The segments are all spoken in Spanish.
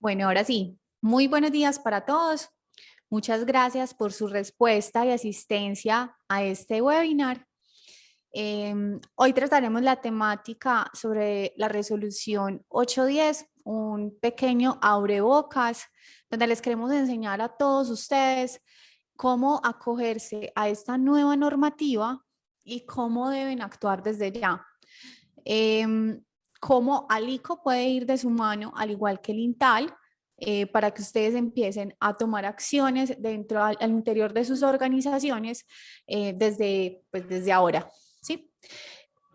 Bueno, ahora sí, muy buenos días para todos. Muchas gracias por su respuesta y asistencia a este webinar. Hoy trataremos la temática sobre la resolución 810, un pequeño abrebocas, donde les queremos enseñar a todos ustedes cómo acogerse a esta nueva normativa y cómo deben actuar desde ya. Cómo Alico puede ir de su mano, al igual que el INTAL, para que ustedes empiecen a tomar acciones dentro al interior de sus organizaciones desde ahora, ¿sí?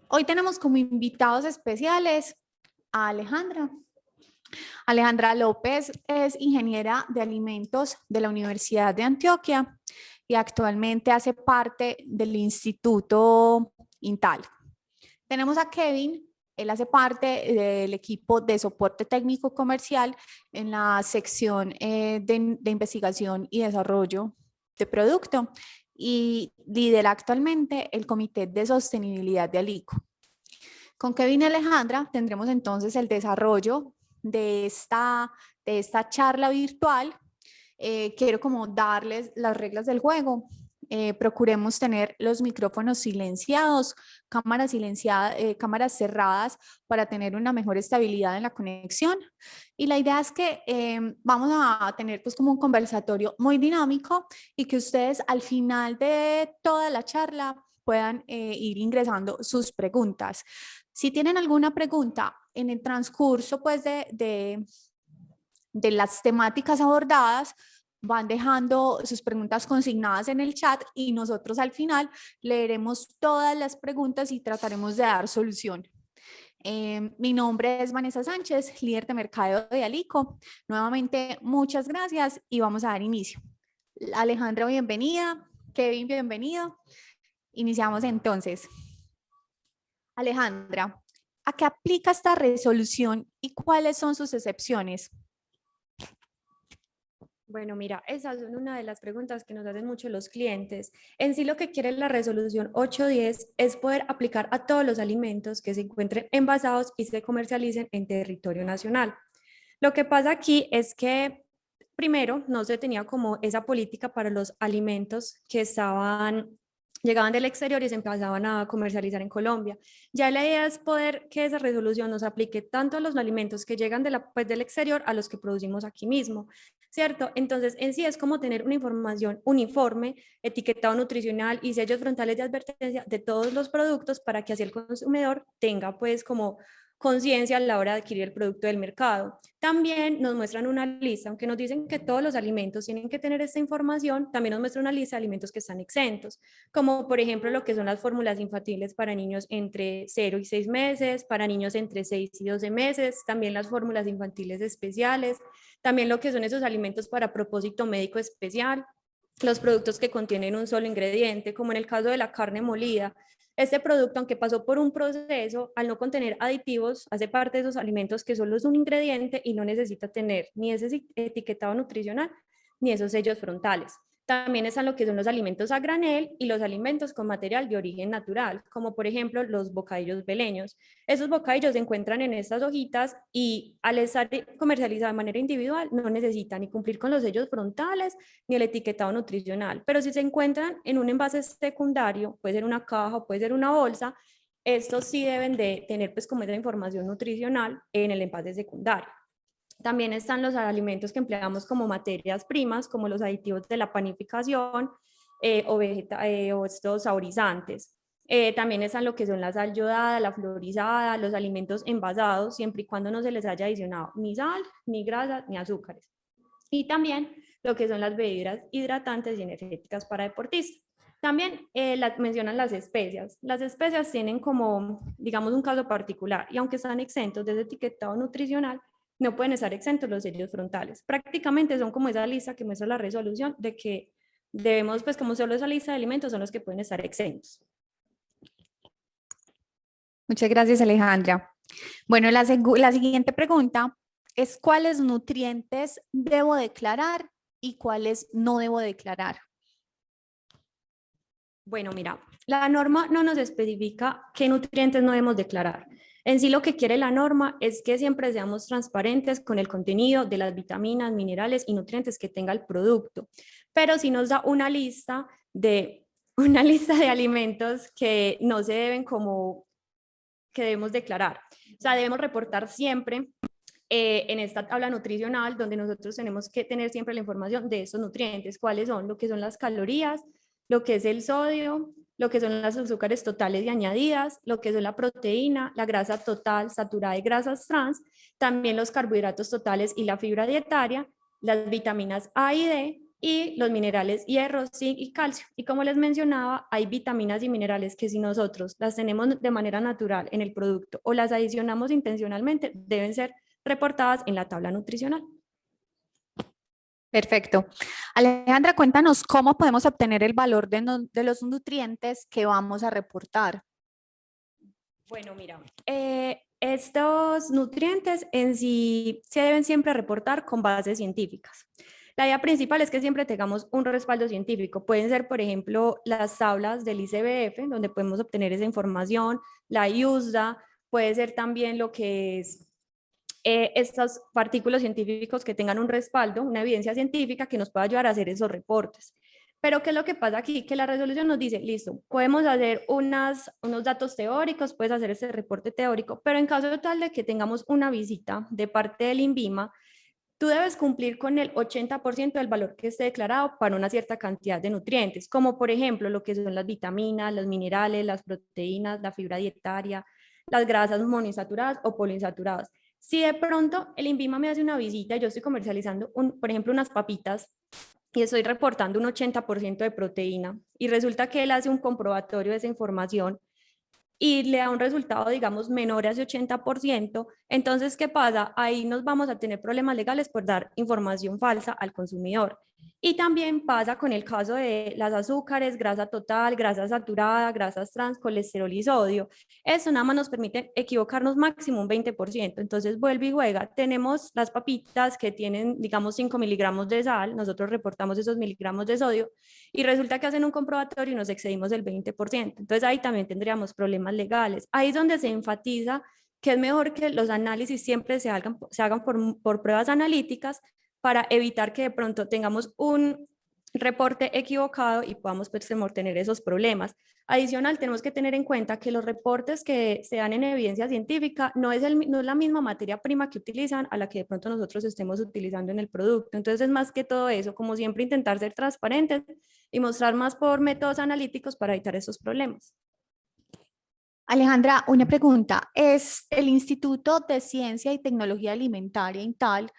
Hoy tenemos como invitados especiales a Alejandra. Alejandra López es ingeniera de alimentos de la Universidad de Antioquia y actualmente hace parte del Instituto INTAL. Tenemos a Kevin. Él hace parte del equipo de soporte técnico comercial en la sección de investigación y desarrollo de producto y lidera actualmente el Comité de Sostenibilidad de Alico. Con Kevin y Alejandra tendremos entonces el desarrollo de esta charla virtual. Quiero como darles las reglas del juego. Procuremos tener los micrófonos silenciados, cámaras cerradas para tener una mejor estabilidad en la conexión. Y la idea es que vamos a tener pues como un conversatorio muy dinámico y que ustedes al final de toda la charla puedan ir ingresando sus preguntas. Si tienen alguna pregunta en el transcurso pues de las temáticas abordadas, van dejando sus preguntas consignadas en el chat y nosotros al final leeremos todas las preguntas y trataremos de dar solución. Mi nombre es Vanessa Sánchez, líder de mercado de Alico. Nuevamente, muchas gracias y vamos a dar inicio. Alejandra, bienvenida. Kevin, bienvenido. Iniciamos entonces. Alejandra, ¿a qué aplica esta resolución y cuáles son sus excepciones? Bueno, mira, esas son una de las preguntas que nos hacen mucho los clientes. En sí, lo que quiere la resolución 810 es poder aplicar a todos los alimentos que se encuentren envasados y se comercialicen en territorio nacional. Lo que pasa aquí es que, primero, no se tenía como esa política para los alimentos que llegaban del exterior y se empezaban a comercializar en Colombia. Ya la idea es poder que esa resolución nos aplique tanto a los alimentos que llegan del exterior a los que producimos aquí mismo. ¿Cierto? Entonces, en sí es como tener una información uniforme, etiquetado nutricional y sellos frontales de advertencia de todos los productos para que así el consumidor tenga pues como conciencia a la hora de adquirir el producto del mercado. También nos muestran una lista, aunque nos dicen que todos los alimentos tienen que tener esta información, también nos muestra una lista de alimentos que están exentos, como por ejemplo lo que son las fórmulas infantiles para niños entre 0 y 6 meses, para niños entre 6 y 12 meses, también las fórmulas infantiles especiales, también lo que son esos alimentos para propósito médico especial, los productos que contienen un solo ingrediente, como en el caso de la carne molida. Este producto, aunque pasó por un proceso, al no contener aditivos, hace parte de esos alimentos que solo es un ingrediente y no necesita tener ni ese etiquetado nutricional ni esos sellos frontales. También están lo que son los alimentos a granel y los alimentos con material de origen natural, como por ejemplo los bocadillos beleños. Esos bocadillos se encuentran en estas hojitas y al estar comercializados de manera individual no necesitan ni cumplir con los sellos frontales ni el etiquetado nutricional. Pero si se encuentran en un envase secundario, puede ser una caja o puede ser una bolsa, estos sí deben de tener pues como esa información nutricional en el envase secundario. También están los alimentos que empleamos como materias primas, como los aditivos de la panificación o estos saborizantes. También están lo que son la sal yodada, la fluorizada, los alimentos envasados, siempre y cuando no se les haya adicionado ni sal, ni grasa, ni azúcares. Y también lo que son las bebidas hidratantes y energéticas para deportistas. También mencionan las especias. Las especias tienen como, digamos, un caso particular y aunque están exentos de etiquetado nutricional, no pueden estar exentos los sellos frontales. Prácticamente son como esa lista que muestra la resolución de que debemos, pues como solo esa lista de alimentos son los que pueden estar exentos. Muchas gracias, Alejandra. Bueno, la siguiente pregunta es ¿cuáles nutrientes debo declarar y cuáles no debo declarar? Bueno, mira, la norma no nos especifica qué nutrientes no debemos declarar. En sí lo que quiere la norma es que siempre seamos transparentes con el contenido de las vitaminas, minerales y nutrientes que tenga el producto, pero sí nos da una lista de, una lista de alimentos que no se deben como que debemos declarar. O sea, debemos reportar siempre en esta tabla nutricional donde nosotros tenemos que tener siempre la información de esos nutrientes, cuáles son, lo que son las calorías, lo que es el sodio, lo que son las azúcares totales y añadidas, lo que son la proteína, la grasa total, saturada y grasas trans, también los carbohidratos totales y la fibra dietaria, las vitaminas A y D y los minerales hierro, zinc y calcio. Y como les mencionaba, hay vitaminas y minerales que si nosotros las tenemos de manera natural en el producto o las adicionamos intencionalmente, deben ser reportadas en la tabla nutricional. Perfecto. Alejandra, cuéntanos cómo podemos obtener el valor de los nutrientes que vamos a reportar. Bueno, mira, estos nutrientes en sí se deben siempre reportar con bases científicas. La idea principal es que siempre tengamos un respaldo científico. Pueden ser, por ejemplo, las tablas del ICBF, donde podemos obtener esa información, la IUSDA, puede ser también lo que es estos artículos científicos que tengan un respaldo, una evidencia científica que nos pueda ayudar a hacer esos reportes. Pero ¿qué es lo que pasa aquí? Que la resolución nos dice, listo, podemos hacer unos datos teóricos, puedes hacer ese reporte teórico, pero en caso tal de que tengamos una visita de parte del INVIMA, tú debes cumplir con el 80% del valor que esté declarado para una cierta cantidad de nutrientes, como por ejemplo lo que son las vitaminas, los minerales, las proteínas, la fibra dietaria, las grasas monoinsaturadas o poliinsaturadas. Si de pronto el INVIMA me hace una visita, yo estoy comercializando, por ejemplo, unas papitas y estoy reportando un 80% de proteína y resulta que él hace un comprobatorio de esa información y le da un resultado, digamos, menor a ese 80%, entonces, ¿qué pasa? Ahí nos vamos a tener problemas legales por dar información falsa al consumidor. Y también pasa con el caso de las azúcares, grasa total, grasa saturada, grasas trans, colesterol y sodio. Eso nada más nos permite equivocarnos máximo un 20%. Entonces, vuelve y juega. Tenemos las papitas que tienen, digamos, 5 miligramos de sal, nosotros reportamos esos miligramos de sodio y resulta que hacen un comprobatorio y nos excedimos del 20%. Entonces, ahí también tendríamos problemas legales. Ahí es donde se enfatiza que es mejor que los análisis siempre se hagan por pruebas analíticas para evitar que de pronto tengamos un reporte equivocado y podamos pues, tener esos problemas. Adicional, tenemos que tener en cuenta que los reportes que se dan en evidencia científica no es la misma materia prima que utilizan a la que de pronto nosotros estemos utilizando en el producto. Entonces, es más que todo eso, como siempre, intentar ser transparentes y mostrar más por métodos analíticos para evitar esos problemas. Alejandra, una pregunta. ¿Es el Instituto de Ciencia y Tecnología Alimentaria, INTAL,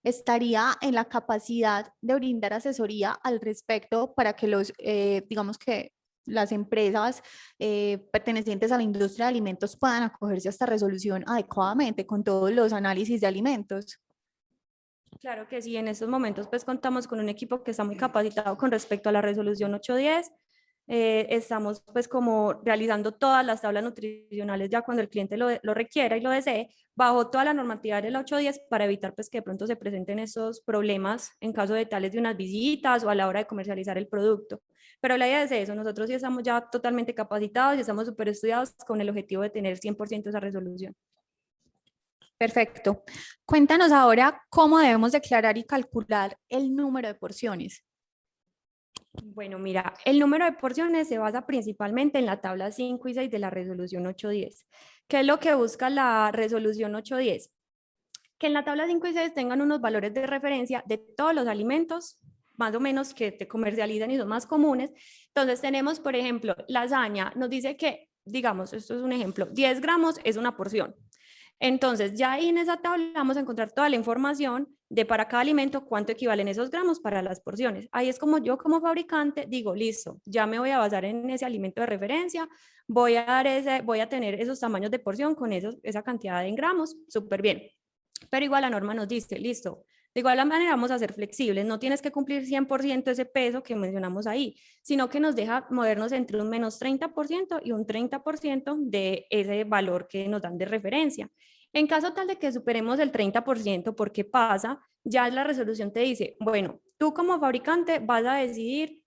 estaría en la capacidad de brindar asesoría al respecto para que digamos que las empresas pertenecientes a la industria de alimentos puedan acogerse a esta resolución adecuadamente con todos los análisis de alimentos? Claro que sí, en estos momentos pues contamos con un equipo que está muy capacitado con respecto a la resolución 810. Estamos pues como realizando todas las tablas nutricionales ya cuando el cliente lo requiera y lo desee, bajo toda la normatividad del 810 para evitar pues que de pronto se presenten esos problemas en caso de tales de unas visitas o a la hora de comercializar el producto. Pero la idea es eso, nosotros ya estamos ya totalmente capacitados y estamos súper estudiados con el objetivo de tener 100% esa resolución. Perfecto. Cuéntanos ahora cómo debemos declarar y calcular el número de porciones. Bueno, mira, el número de porciones se basa principalmente en la tabla 5 y 6 de la resolución 810. ¿Qué es lo que busca la resolución 810? Que en la tabla 5 y 6 tengan unos valores de referencia de todos los alimentos, más o menos que te comercializan y son más comunes. Entonces tenemos, por ejemplo, lasaña, nos dice que, digamos, esto es un ejemplo, 10 gramos es una porción. Entonces, ya ahí en esa tabla vamos a encontrar toda la información de para cada alimento cuánto equivalen esos gramos para las porciones. Ahí es como yo como fabricante digo, listo, ya me voy a basar en ese alimento de referencia, voy a tener esos tamaños de porción con esa cantidad en gramos, súper bien. Pero igual la norma nos dice, listo, de igual manera vamos a ser flexibles, no tienes que cumplir 100% ese peso que mencionamos ahí, sino que nos deja movernos entre un menos 30% y un 30% de ese valor que nos dan de referencia. En caso tal de que superemos el 30%, ¿por qué pasa? Ya la resolución te dice, bueno, tú como fabricante vas a decidir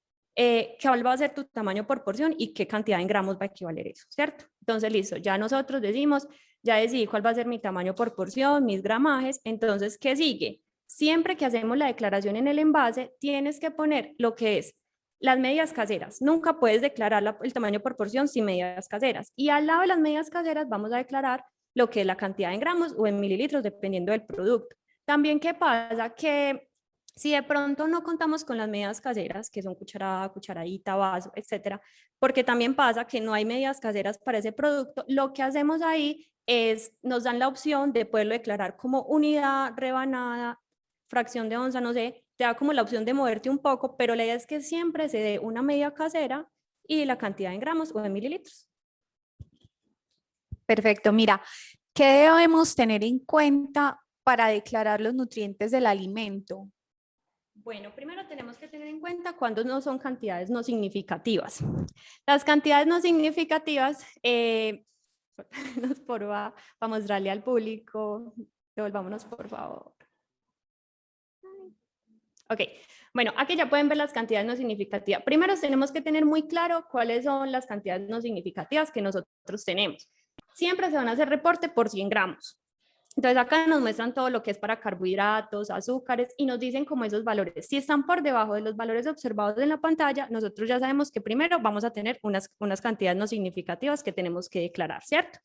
cuál va a ser tu tamaño por porción y qué cantidad en gramos va a equivaler eso, ¿cierto? Entonces, listo, ya nosotros decimos, ya decidí cuál va a ser mi tamaño por porción, mis gramajes. Entonces, ¿qué sigue? Siempre que hacemos la declaración en el envase, tienes que poner lo que es las medidas caseras. Nunca puedes declarar el tamaño por porción sin medidas caseras. Y al lado de las medidas caseras vamos a declarar lo que es la cantidad en gramos o en mililitros, dependiendo del producto. También, ¿qué pasa? Que si de pronto no contamos con las medidas caseras, que son cucharada, cucharadita, vaso, etcétera, porque también pasa que no hay medidas caseras para ese producto, lo que hacemos ahí es, nos dan la opción de poderlo declarar como unidad, rebanada, fracción de onza, no sé, te da como la opción de moverte un poco, pero la idea es que siempre se dé una medida casera y la cantidad en gramos o en mililitros. Perfecto. Mira, ¿qué debemos tener en cuenta para declarar los nutrientes del alimento? Bueno, primero tenemos que tener en cuenta cuándo no son cantidades no significativas. Las cantidades no significativas, para mostrarle al público, devolvámonos por favor. Ok, bueno, aquí ya pueden ver las cantidades no significativas. Primero tenemos que tener muy claro cuáles son las cantidades no significativas que nosotros tenemos. Siempre se van a hacer reporte por 100 gramos. Entonces acá nos muestran todo lo que es para carbohidratos, azúcares y nos dicen como esos valores. Si están por debajo de los valores observados en la pantalla, nosotros ya sabemos que primero vamos a tener unas cantidades no significativas que tenemos que declarar, ¿cierto?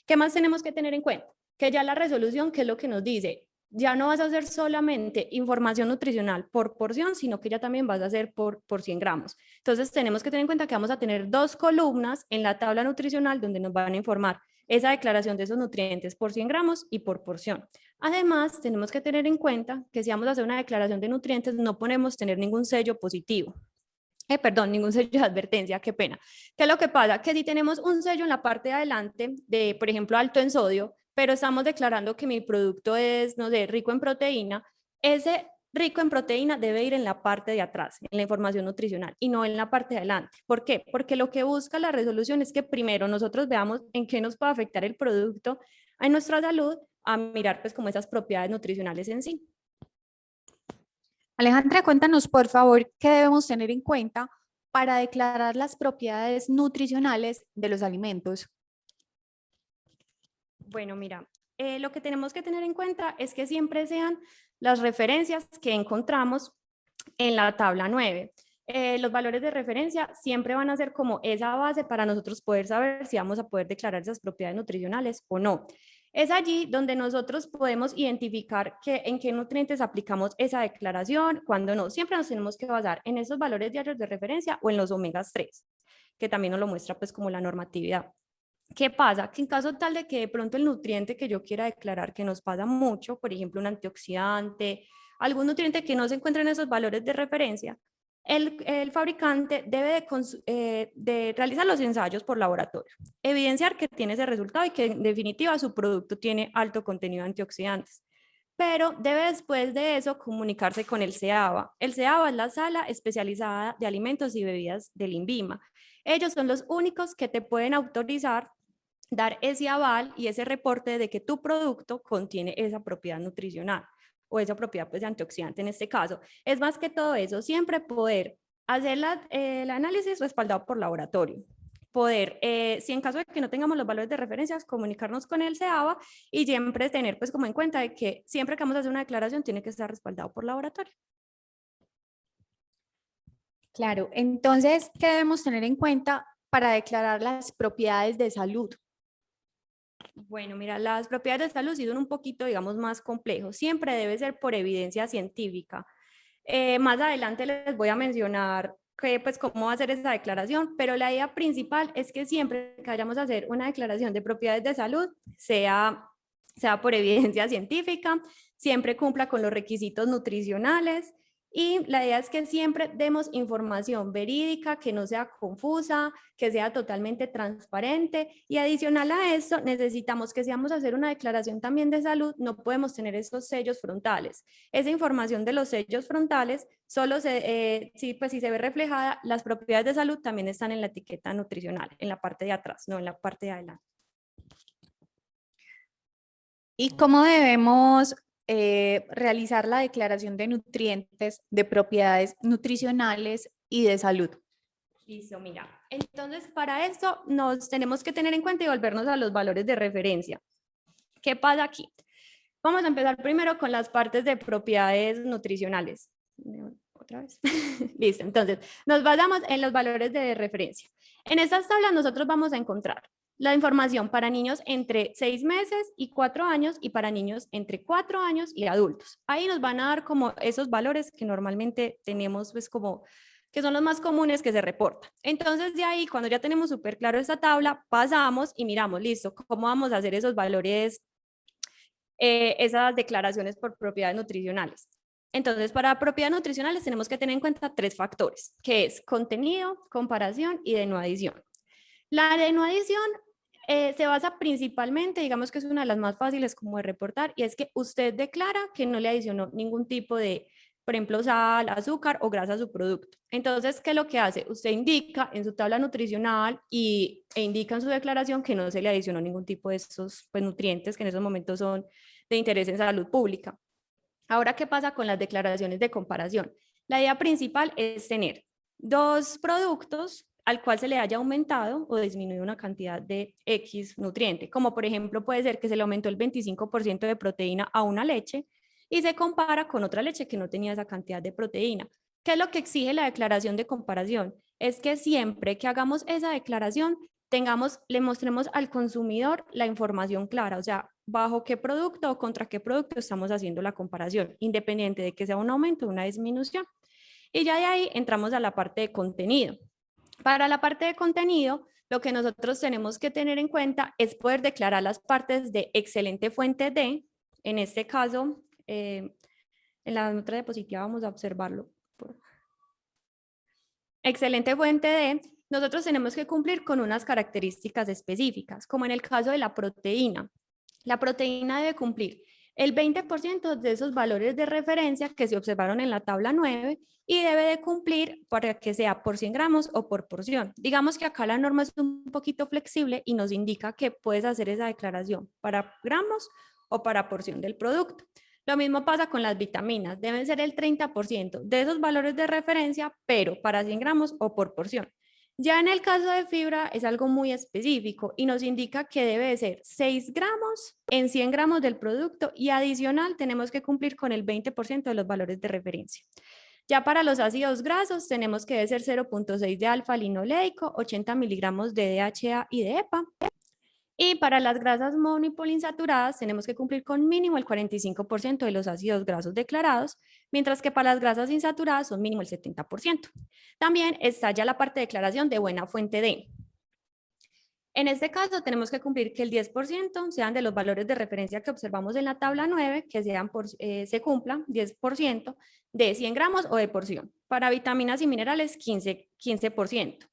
¿Qué más tenemos que tener en cuenta? Que ya la resolución, ¿qué es lo que nos dice? Ya no vas a hacer solamente información nutricional por porción, sino que ya también vas a hacer por 100 gramos. Entonces tenemos que tener en cuenta que vamos a tener dos columnas en la tabla nutricional donde nos van a informar esa declaración de esos nutrientes por 100 gramos y por porción. Además, tenemos que tener en cuenta que si vamos a hacer una declaración de nutrientes, no podemos tener ningún sello positivo. Perdón, ningún sello de advertencia, qué pena. ¿Qué es lo que pasa? Que si tenemos un sello en la parte de adelante de, por ejemplo, alto en sodio, pero estamos declarando que mi producto es, no sé, rico en proteína, ese rico en proteína debe ir en la parte de atrás, en la información nutricional, y no en la parte de adelante. ¿Por qué? Porque lo que busca la resolución es que primero nosotros veamos en qué nos puede afectar el producto en nuestra salud, a mirar pues como esas propiedades nutricionales en sí. Alejandra, cuéntanos por favor qué debemos tener en cuenta para declarar las propiedades nutricionales de los alimentos. Bueno, mira, lo que tenemos que tener en cuenta es que siempre sean las referencias que encontramos en la tabla 9. Los valores de referencia siempre van a ser como esa base para nosotros poder saber si vamos a poder declarar esas propiedades nutricionales o no. Es allí donde nosotros podemos identificar en qué nutrientes aplicamos esa declaración, cuándo no. Siempre nos tenemos que basar en esos valores diarios de referencia o en los omegas 3, que también nos lo muestra pues como la normatividad. ¿Qué pasa? Que en caso tal de que de pronto el nutriente que yo quiera declarar, que nos pasa mucho, por ejemplo, un antioxidante, algún nutriente que no se encuentre en esos valores de referencia, el fabricante debe de realizar los ensayos por laboratorio, evidenciar que tiene ese resultado y que en definitiva su producto tiene alto contenido de antioxidantes. Pero debe después de eso comunicarse con el CEABA. El CEABA es la Sala Especializada de Alimentos y Bebidas del INVIMA. Ellos son los únicos que te pueden autorizar dar ese aval y ese reporte de que tu producto contiene esa propiedad nutricional o esa propiedad pues, de antioxidante en este caso. Es más que todo eso, siempre poder hacer el análisis respaldado por laboratorio. Poder, si en caso de que no tengamos los valores de referencias, comunicarnos con el CEABA y siempre tener pues como en cuenta de que siempre que vamos a hacer una declaración tiene que estar respaldado por laboratorio. Claro, entonces, ¿qué debemos tener en cuenta para declarar las propiedades de salud? Bueno, mira, las propiedades de salud sí son un poquito, digamos, más complejos. Siempre debe ser por evidencia científica. Más adelante les voy a mencionar pues, cómo hacer esa declaración, pero la idea principal es que siempre que vayamos a hacer una declaración de propiedades de salud, sea por evidencia científica, siempre cumpla con los requisitos nutricionales y la idea es que siempre demos información verídica, que no sea confusa, que sea totalmente transparente y adicional a esto necesitamos que si vamos a hacer una declaración también de salud, no podemos tener esos sellos frontales. Esa información de los sellos frontales, solo pues, si se ve reflejada, las propiedades de salud también están en la etiqueta nutricional, en la parte de atrás, no en la parte de adelante. ¿Y cómo debemos realizar la declaración de nutrientes, de propiedades nutricionales y de salud? Listo, mira. Entonces, para esto nos tenemos que tener en cuenta y volvernos a los valores de referencia. ¿Qué pasa aquí? Vamos a empezar primero con las partes de propiedades nutricionales. Otra vez. Listo, entonces nos basamos en los valores de referencia. En estas tablas nosotros vamos a encontrar la información para niños entre 6 meses y 4 años y para niños entre 4 años y adultos. Ahí nos van a dar como esos valores que normalmente tenemos, pues como que son los más comunes que se reportan. Entonces de ahí, cuando ya tenemos súper claro esta tabla, pasamos y miramos, listo, cómo vamos a hacer esos valores, esas declaraciones por propiedades nutricionales. Entonces, para propiedades nutricionales tenemos que tener en cuenta 3 factores, que es contenido, comparación y de no adición. La de no adición se basa principalmente, digamos que es una de las más fáciles como de reportar, y es que usted declara que no le adicionó ningún tipo de, por ejemplo, sal, azúcar o grasa a su producto. Entonces, ¿qué es lo que hace? Usted indica en su tabla nutricional e indica en su declaración que no se le adicionó ningún tipo de esos, pues, nutrientes que en esos momentos son de interés en salud pública. Ahora, ¿qué pasa con las declaraciones de comparación? La idea principal es tener 2 productos al cual se le haya aumentado o disminuido una cantidad de X nutriente, como por ejemplo puede ser que se le aumentó el 25% de proteína a una leche y se compara con otra leche que no tenía esa cantidad de proteína. ¿Qué es lo que exige la declaración de comparación? Es que siempre que hagamos esa declaración, le mostremos al consumidor la información clara, o sea, bajo qué producto o contra qué producto estamos haciendo la comparación, independiente de que sea un aumento o una disminución. Y ya de ahí entramos a la parte de contenido. Para la parte de contenido, lo que nosotros tenemos que tener en cuenta es poder declarar las partes de excelente fuente de, en este caso, en la otra diapositiva vamos a observarlo. Excelente fuente de, nosotros tenemos que cumplir con unas características específicas, como en el caso de la proteína. La proteína debe cumplir el 20% de esos valores de referencia que se observaron en la tabla 9 y debe de cumplir para que sea por 100 gramos o por porción. Digamos que acá la norma es un poquito flexible y nos indica que puedes hacer esa declaración para gramos o para porción del producto. Lo mismo pasa con las vitaminas, deben ser el 30% de esos valores de referencia, pero para 100 gramos o por porción. Ya en el caso de fibra es algo muy específico y nos indica que debe de ser 6 gramos en 100 gramos del producto y adicional tenemos que cumplir con el 20% de los valores de referencia. Ya para los ácidos grasos tenemos que debe ser 0.6 de alfa-linoleico, 80 miligramos de DHA y de EPA. Y para las grasas mono y poliinsaturadas tenemos que cumplir con mínimo el 45% de los ácidos grasos declarados, mientras que para las grasas insaturadas son mínimo el 70%. También está ya la parte de declaración de buena fuente de. En este caso tenemos que cumplir que el 10% sean de los valores de referencia que observamos en la tabla 9, que se cumplan 10% de 100 gramos o de porción. Para vitaminas y minerales 15%.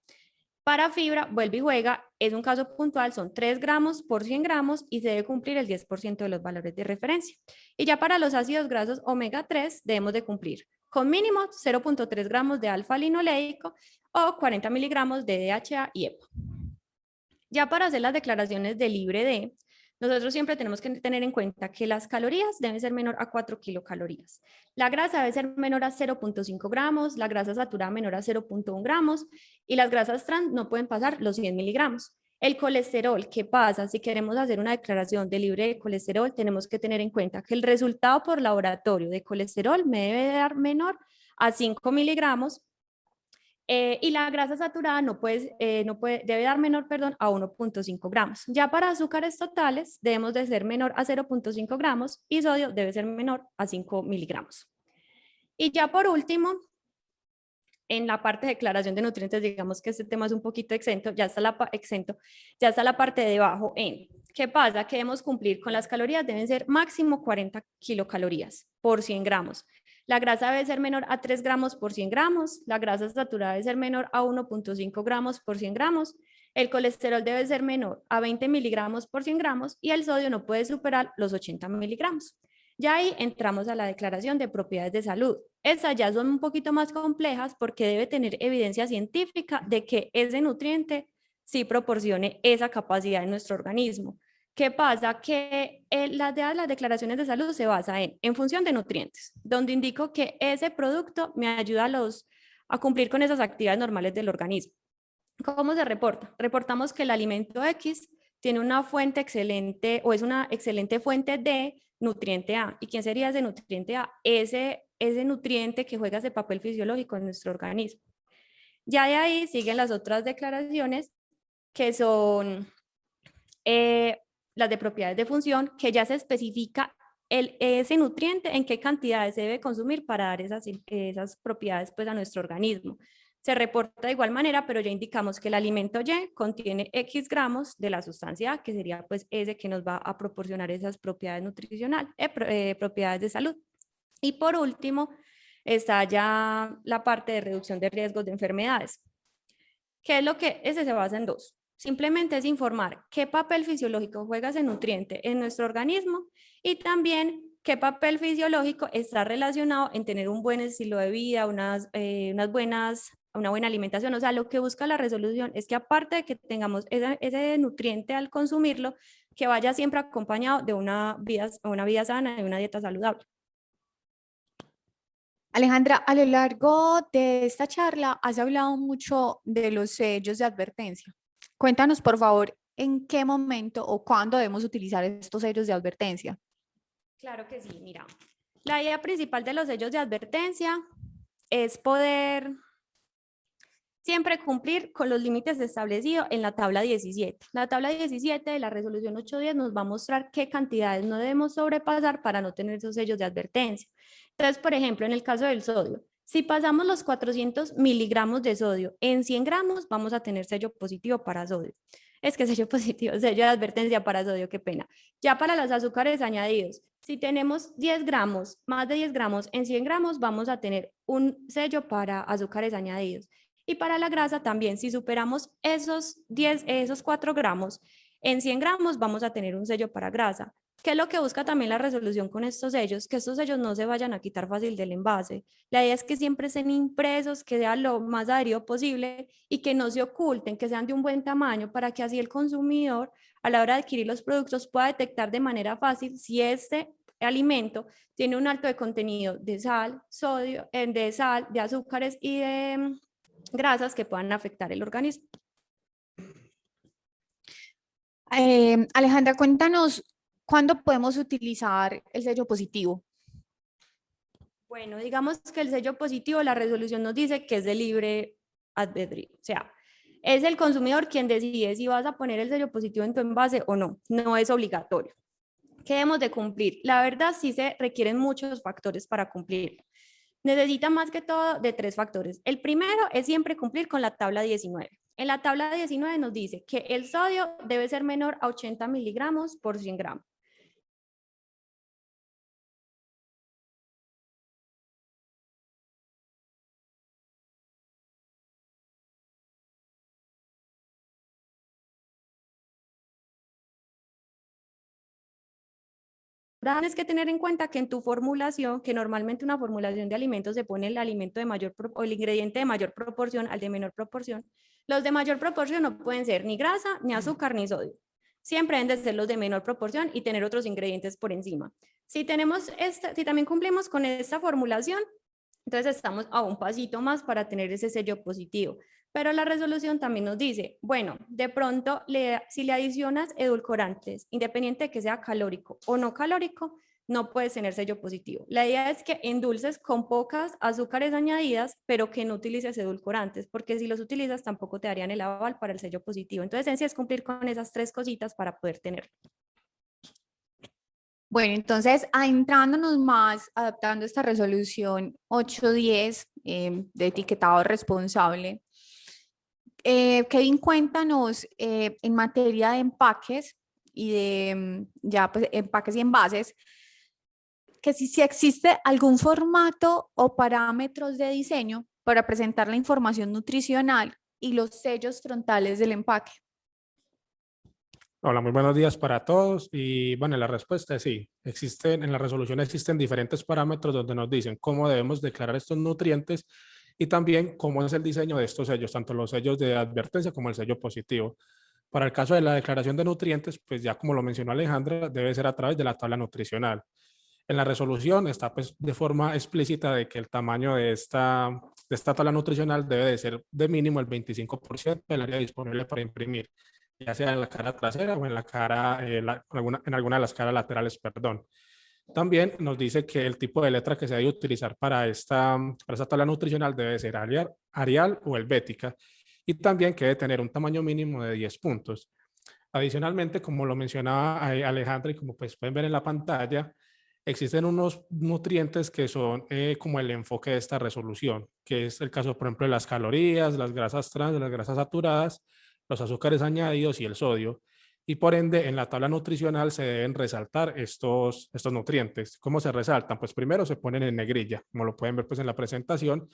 Para fibra, vuelve y juega, es un caso puntual, son 3 gramos por 100 gramos y se debe cumplir el 10% de los valores de referencia. Y ya para los ácidos grasos omega 3 debemos de cumplir con mínimo 0.3 gramos de alfa-linoleico o 40 miligramos de DHA y EPA. Ya para hacer las declaraciones de libre de, nosotros siempre tenemos que tener en cuenta que las calorías deben ser menor a 4 kilocalorías. La grasa debe ser menor a 0.5 gramos, la grasa saturada menor a 0.1 gramos y las grasas trans no pueden pasar los 100 miligramos. El colesterol, ¿qué pasa? Si queremos hacer una declaración de libre de colesterol, tenemos que tener en cuenta que el resultado por laboratorio de colesterol me debe dar menor a 5 miligramos y la grasa saturada debe dar menor, perdón, a 1.5 gramos. Ya para azúcares totales debemos de ser menor a 0.5 gramos y sodio debe ser menor a 5 miligramos. Y ya por último, en la parte de declaración de nutrientes, digamos que este tema es un poquito exento, ya está la parte de debajo en. ¿Qué pasa? Que debemos cumplir con las calorías, deben ser máximo 40 kilocalorías por 100 gramos. La grasa debe ser menor a 3 gramos por 100 gramos, la grasa saturada debe ser menor a 1.5 gramos por 100 gramos, el colesterol debe ser menor a 20 miligramos por 100 gramos y el sodio no puede superar los 80 miligramos. Ya ahí entramos a la declaración de propiedades de salud. Esas ya son un poquito más complejas porque debe tener evidencia científica de que ese nutriente sí proporcione esa capacidad en nuestro organismo. ¿Qué pasa? Que las declaraciones de salud se basan en función de nutrientes, donde indico que ese producto me ayuda a cumplir con esas actividades normales del organismo. ¿Cómo se reporta? Reportamos que el alimento X tiene una fuente excelente o es una excelente fuente de nutriente A. ¿Y quién sería ese nutriente A? Ese nutriente que juega ese papel fisiológico en nuestro organismo. Ya de ahí siguen las otras declaraciones que son las de propiedades de función, que ya se especifica ese nutriente en qué cantidades se debe consumir para dar esas propiedades pues, a nuestro organismo. Se reporta de igual manera, pero ya indicamos que el alimento Y contiene X gramos de la sustancia A, que sería pues ese que nos va a proporcionar esas propiedades nutricionales, propiedades de salud. Y por último, está ya la parte de reducción de riesgos de enfermedades. ¿Qué es lo que ese se basa en dos? Simplemente es informar qué papel fisiológico juega ese nutriente en nuestro organismo y también qué papel fisiológico está relacionado en tener un buen estilo de vida, una buena alimentación. O sea, lo que busca la resolución es que aparte de que tengamos ese nutriente al consumirlo, que vaya siempre acompañado de una vida sana y una dieta saludable. Alejandra, a lo largo de esta charla has hablado mucho de los sellos de advertencia. Cuéntanos, por favor, en qué momento o cuándo debemos utilizar estos sellos de advertencia. Claro que sí, mira. La idea principal de los sellos de advertencia es poder siempre cumplir con los límites establecidos en la tabla 17. La tabla 17 de la resolución 810 nos va a mostrar qué cantidades no debemos sobrepasar para no tener esos sellos de advertencia. Entonces, por ejemplo, en el caso del sodio, si pasamos los 400 miligramos de sodio en 100 gramos, vamos a tener sello positivo para sodio. Es que sello positivo, sello de advertencia para sodio, qué pena. Ya para los azúcares añadidos, si tenemos 10 gramos, más de 10 gramos en 100 gramos, vamos a tener un sello para azúcares añadidos. Y para la grasa también, si superamos esos 4 gramos en 100 gramos, vamos a tener un sello para grasa. ¿Qué es lo que busca también la resolución con estos sellos? Que estos sellos no se vayan a quitar fácil del envase. La idea es que siempre estén impresos, que sea lo más adherido posible y que no se oculten, que sean de un buen tamaño para que así el consumidor a la hora de adquirir los productos pueda detectar de manera fácil si este alimento tiene un alto de contenido de sal, sodio, de azúcares y de grasas que puedan afectar el organismo. Alejandra, cuéntanos, ¿cuándo podemos utilizar el sello positivo? Bueno, digamos que el sello positivo, la resolución nos dice que es de libre albedrío, o sea, es el consumidor quien decide si vas a poner el sello positivo en tu envase o no, no es obligatorio. ¿Qué debemos de cumplir? La verdad sí se requieren muchos factores para cumplir. Necesita más que todo de 3 factores. El primero es siempre cumplir con la tabla 19. En la tabla 19 nos dice que el sodio debe ser menor a 80 miligramos por 100 gramos. Tienes que tener en cuenta que en tu formulación, que normalmente una formulación de alimentos se pone el alimento de mayor o el ingrediente de mayor proporción al de menor proporción, los de mayor proporción no pueden ser ni grasa, ni azúcar, ni sodio. Siempre deben de ser los de menor proporción y tener otros ingredientes por encima. Si también cumplimos con esta formulación, entonces estamos a un pasito más para tener ese sello positivo. Pero la resolución también nos dice, bueno, de pronto si le adicionas edulcorantes, independiente de que sea calórico o no calórico, no puedes tener sello positivo. La idea es que endulces con pocas azúcares añadidas, pero que no utilices edulcorantes, porque si los utilizas tampoco te darían el aval para el sello positivo. Entonces, en sí es cumplir con esas 3 cositas para poder tenerlo. Bueno, entonces, adentrándonos más, adaptando esta resolución 810 de etiquetado responsable, Kevin, cuéntanos en materia de empaques y de ya pues empaques y envases, que si existe algún formato o parámetros de diseño para presentar la información nutricional y los sellos frontales del empaque. Hola, muy buenos días para todos. Y bueno, la respuesta es sí. En la resolución existen diferentes parámetros donde nos dicen cómo debemos declarar estos nutrientes y también cómo es el diseño de estos sellos, tanto los sellos de advertencia como el sello positivo. Para el caso de la declaración de nutrientes, pues ya como lo mencionó Alejandra, debe ser a través de la tabla nutricional. En la resolución está pues de forma explícita de que el tamaño de de esta tabla nutricional debe de ser de mínimo el 25% del área disponible para imprimir, ya sea en la cara trasera o en la cara, en alguna de las caras laterales, perdón. También nos dice que el tipo de letra que se debe utilizar para esta tabla nutricional debe ser Arial o helvética, y también que debe tener un tamaño mínimo de 10 puntos. Adicionalmente, como lo mencionaba Alejandra y como pues pueden ver en la pantalla, existen unos nutrientes que son como el enfoque de esta resolución, que es el caso, por ejemplo, de las calorías, las grasas trans, las grasas saturadas, los azúcares añadidos y el sodio. Y por ende, en la tabla nutricional se deben resaltar estos nutrientes. ¿Cómo se resaltan? Pues primero se ponen en negrilla, como lo pueden ver pues en la presentación.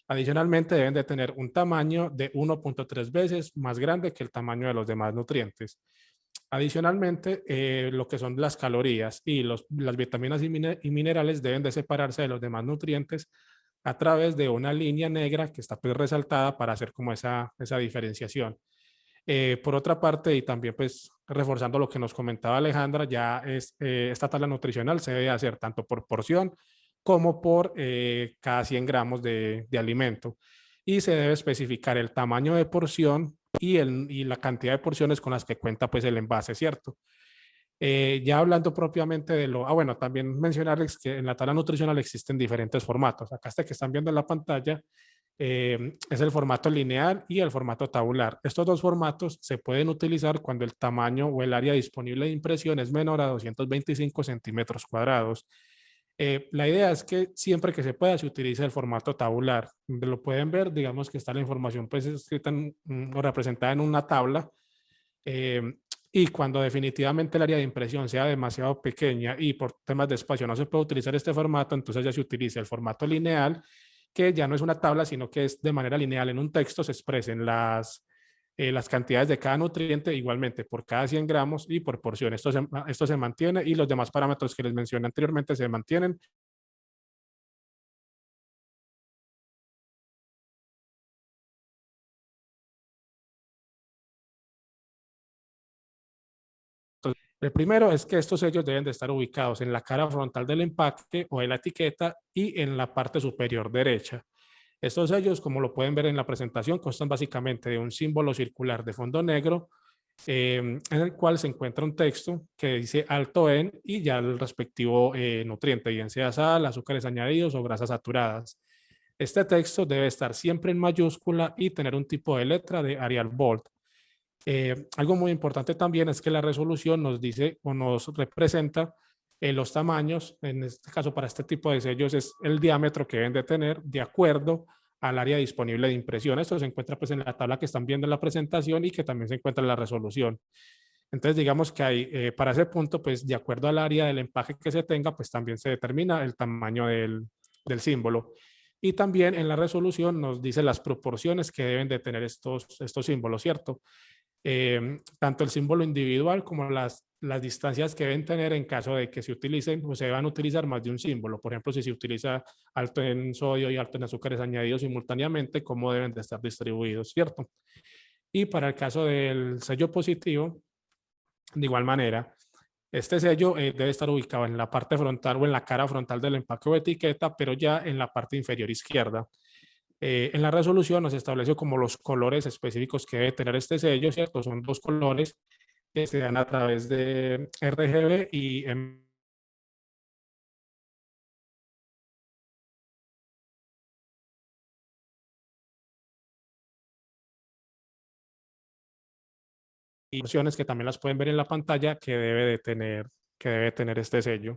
Adicionalmente, deben de tener un tamaño de 1.3 veces más grande que el tamaño de los demás nutrientes. Adicionalmente, lo que son las calorías y las vitaminas y minerales deben de separarse de los demás nutrientes a través de una línea negra que está pues resaltada para hacer como esa diferenciación. Por otra parte, y también pues reforzando lo que nos comentaba Alejandra, ya esta tabla nutricional se debe hacer tanto por porción como por cada 100 gramos de alimento. Y se debe especificar el tamaño de porción y la cantidad de porciones con las que cuenta pues el envase, ¿cierto? Ya hablando propiamente de bueno, también mencionarles que en la tabla nutricional existen diferentes formatos. Acá este que están viendo en la pantalla es el formato lineal y el formato tabular. Estos dos formatos se pueden utilizar cuando el tamaño o el área disponible de impresión es menor a 225 centímetros cuadrados. La idea es que siempre que se pueda se utilice el formato tabular, donde lo pueden ver, digamos que está la información pues escrita o representada en una tabla, eh, y cuando definitivamente el área de impresión sea demasiado pequeña y por temas de espacio no se puede utilizar este formato, entonces ya se utiliza el formato lineal, que ya no es una tabla, sino que es de manera lineal en un texto, se expresen las cantidades de cada nutriente igualmente por cada 100 gramos y por porción. Esto se mantiene y los demás parámetros que les mencioné anteriormente se mantienen. El primero es que estos sellos deben de estar ubicados en la cara frontal del empaque o de la etiqueta y en la parte superior derecha. Estos sellos, como lo pueden ver en la presentación, constan básicamente de un símbolo circular de fondo negro, en el cual se encuentra un texto que dice alto en y ya el respectivo nutriente, bien sea sal, azúcares añadidos o grasas saturadas. Este texto debe estar siempre en mayúscula y tener un tipo de letra de Arial Bold. Algo muy importante también es que la resolución nos dice o nos representa los tamaños, en este caso para este tipo de sellos es el diámetro que deben de tener de acuerdo al área disponible de impresión. Esto se encuentra pues en la tabla que están viendo en la presentación y que también se encuentra en la resolución. Entonces digamos que hay, para ese punto, pues de acuerdo al área del empaque que se tenga, pues también se determina el tamaño del símbolo. Y también en la resolución nos dice las proporciones que deben de tener estos símbolos, ¿cierto? Tanto el símbolo individual como las distancias que deben tener en caso de que se utilicen o se van a utilizar más de un símbolo. Por ejemplo, si se utiliza alto en sodio y alto en azúcares añadidos simultáneamente, cómo deben de estar distribuidos, ¿cierto? Y para el caso del sello positivo, de igual manera, este sello debe estar ubicado en la parte frontal o en la cara frontal del empaque o etiqueta, pero ya en la parte inferior izquierda. En la resolución nos estableció como los colores específicos que debe tener este sello, ¿cierto? Son dos colores que se dan a través de RGB y opciones que también las pueden ver en la pantalla que debe tener este sello.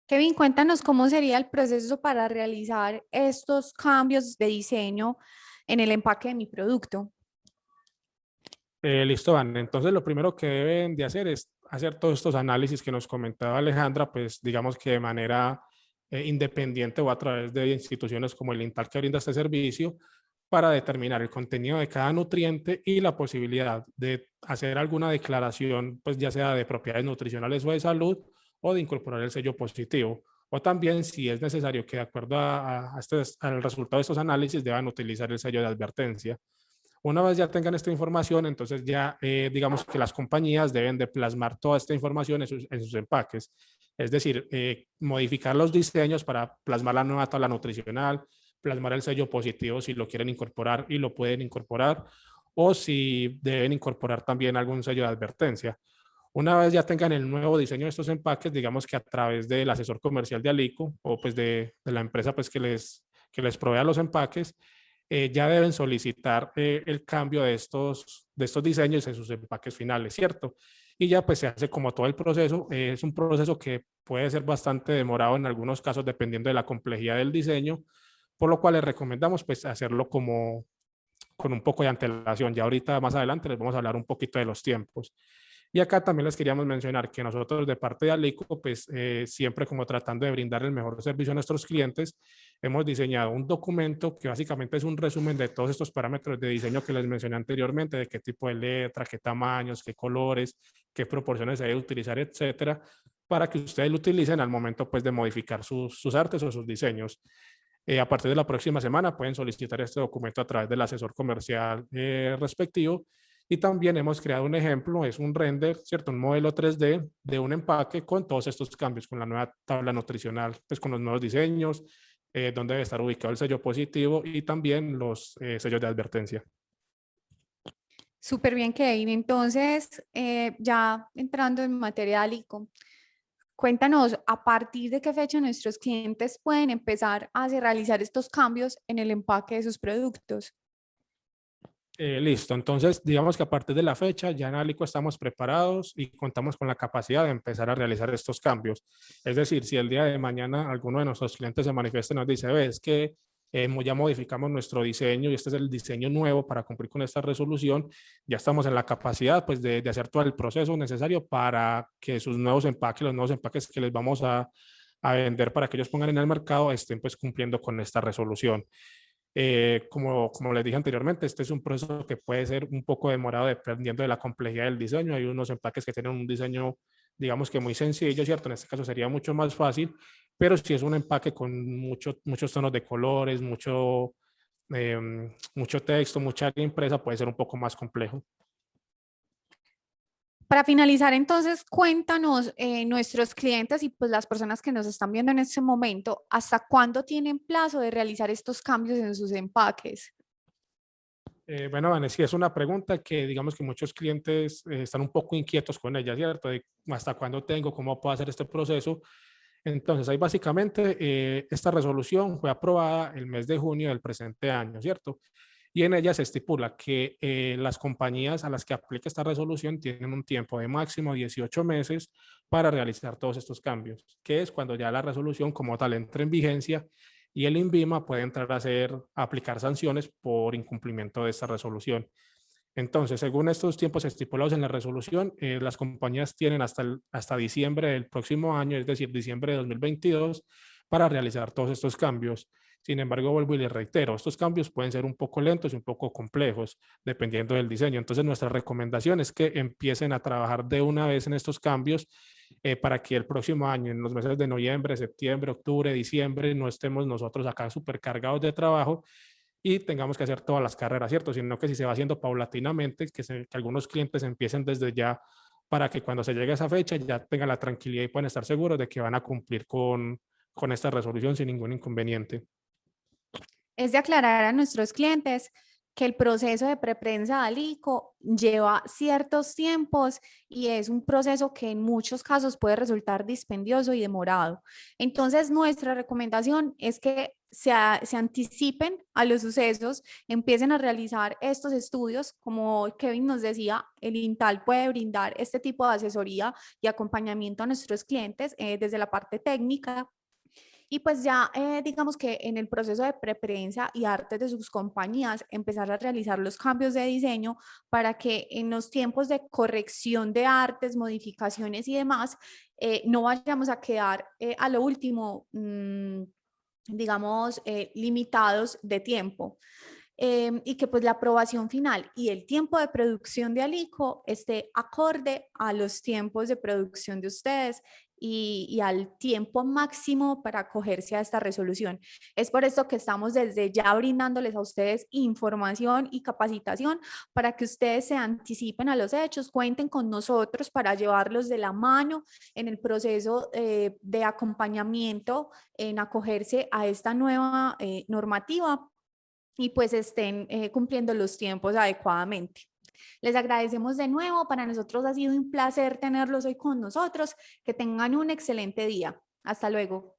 Kevin, cuéntanos cómo sería el proceso para realizar estos cambios de diseño en el empaque de mi producto. Listo, Van. Entonces, lo primero que deben de hacer es hacer todos estos análisis que nos comentaba Alejandra, pues digamos que de manera independiente o a través de instituciones como el INTAL que brinda este servicio para determinar el contenido de cada nutriente y la posibilidad de hacer alguna declaración, pues ya sea de propiedades nutricionales o de salud o de incorporar el sello positivo. O también, si es necesario que de acuerdo al resultado de estos análisis deban utilizar el sello de advertencia. Una vez ya tengan esta información, entonces ya digamos que las compañías deben de plasmar toda esta información en sus empaques. Es decir, modificar los diseños para plasmar la nueva tabla nutricional, plasmar el sello positivo si lo quieren incorporar y lo pueden incorporar, o si deben incorporar también algún sello de advertencia. Una vez ya tengan el nuevo diseño de estos empaques, digamos que a través del asesor comercial de Alico o pues de la empresa pues que les provea los empaques, ya deben solicitar el cambio de estos diseños en sus empaques finales, ¿cierto? Y ya pues se hace como todo el proceso. Es un proceso que puede ser bastante demorado en algunos casos dependiendo de la complejidad del diseño, por lo cual les recomendamos pues hacerlo como con un poco de antelación. Ya ahorita más adelante les vamos a hablar un poquito de los tiempos. Y acá también les queríamos mencionar que nosotros de parte de Alico, pues siempre como tratando de brindar el mejor servicio a nuestros clientes, hemos diseñado un documento que básicamente es un resumen de todos estos parámetros de diseño que les mencioné anteriormente, de qué tipo de letra, qué tamaños, qué colores, qué proporciones se debe utilizar, etcétera, para que ustedes lo utilicen al momento pues de modificar sus artes o sus diseños. A partir de la próxima semana pueden solicitar este documento a través del asesor comercial respectivo. Y también hemos creado un ejemplo, es un render, ¿cierto? Un modelo 3D de un empaque con todos estos cambios, con la nueva tabla nutricional, pues con los nuevos diseños, donde debe estar ubicado el sello positivo y también los sellos de advertencia. Súper bien, Kevin. Entonces, ya entrando en materia de Alico, cuéntanos a partir de qué fecha nuestros clientes pueden empezar a realizar estos cambios en el empaque de sus productos. Listo, entonces digamos que a partir de la fecha ya en Alico estamos preparados y contamos con la capacidad de empezar a realizar estos cambios. Es decir, si el día de mañana alguno de nuestros clientes se manifiesta y nos dice, ves que ya modificamos nuestro diseño y este es el diseño nuevo para cumplir con esta resolución, ya estamos en la capacidad pues de hacer todo el proceso necesario para que sus nuevos empaques, los nuevos empaques que les vamos a vender para que ellos pongan en el mercado estén pues cumpliendo con esta resolución. Como les dije anteriormente, este es un proceso que puede ser un poco demorado dependiendo de la complejidad del diseño. Hay unos empaques que tienen un diseño, digamos que muy sencillo, ¿cierto? En este caso sería mucho más fácil, pero si es un empaque con muchos tonos de colores, mucho texto, mucha impresa, puede ser un poco más complejo. Para finalizar, entonces, cuéntanos nuestros clientes y pues las personas que nos están viendo en este momento, ¿hasta cuándo tienen plazo de realizar estos cambios en sus empaques? Bueno, Vanessa, es una pregunta que digamos que muchos clientes están un poco inquietos con ella, ¿cierto? De hasta cuándo tengo, cómo puedo hacer este proceso. Entonces, ahí básicamente esta resolución fue aprobada el mes de junio del presente año, ¿cierto? Y en ella se estipula que las compañías a las que aplica esta resolución tienen un tiempo de máximo 18 meses para realizar todos estos cambios, que es cuando ya la resolución como tal entra en vigencia y el INVIMA puede entrar a aplicar sanciones por incumplimiento de esta resolución. Entonces, según estos tiempos estipulados en la resolución, las compañías tienen hasta diciembre del próximo año, es decir, diciembre de 2022, para realizar todos estos cambios. Sin embargo, vuelvo y les reitero, estos cambios pueden ser un poco lentos y un poco complejos, dependiendo del diseño. Entonces, nuestra recomendación es que empiecen a trabajar de una vez en estos cambios para que el próximo año, en los meses de noviembre, septiembre, octubre, diciembre, no estemos nosotros acá supercargados de trabajo y tengamos que hacer todas las carreras, ¿cierto? Sino que si se va haciendo paulatinamente, que algunos clientes empiecen desde ya para que cuando se llegue a esa fecha ya tengan la tranquilidad y puedan estar seguros de que van a cumplir con esta resolución sin ningún inconveniente. Es de aclarar a nuestros clientes que el proceso de preprensa de Alico lleva ciertos tiempos y es un proceso que en muchos casos puede resultar dispendioso y demorado. Entonces, nuestra recomendación es que se anticipen a los sucesos, empiecen a realizar estos estudios. Como Kevin nos decía, el INTAL puede brindar este tipo de asesoría y acompañamiento a nuestros clientes desde la parte técnica. Y pues ya digamos que en el proceso de preprensa y artes de sus compañías, empezar a realizar los cambios de diseño para que en los tiempos de corrección de artes, modificaciones y demás, no vayamos a quedar a lo último, digamos, limitados de tiempo. Y que pues la aprobación final y el tiempo de producción de Alico esté acorde a los tiempos de producción de ustedes y al tiempo máximo para acogerse a esta resolución. Es por esto que estamos desde ya brindándoles a ustedes información y capacitación para que ustedes se anticipen a los hechos, cuenten con nosotros para llevarlos de la mano en el proceso de acompañamiento en acogerse a esta nueva normativa y pues estén cumpliendo los tiempos adecuadamente. Les agradecemos de nuevo, para nosotros ha sido un placer tenerlos hoy con nosotros, que tengan un excelente día. Hasta luego.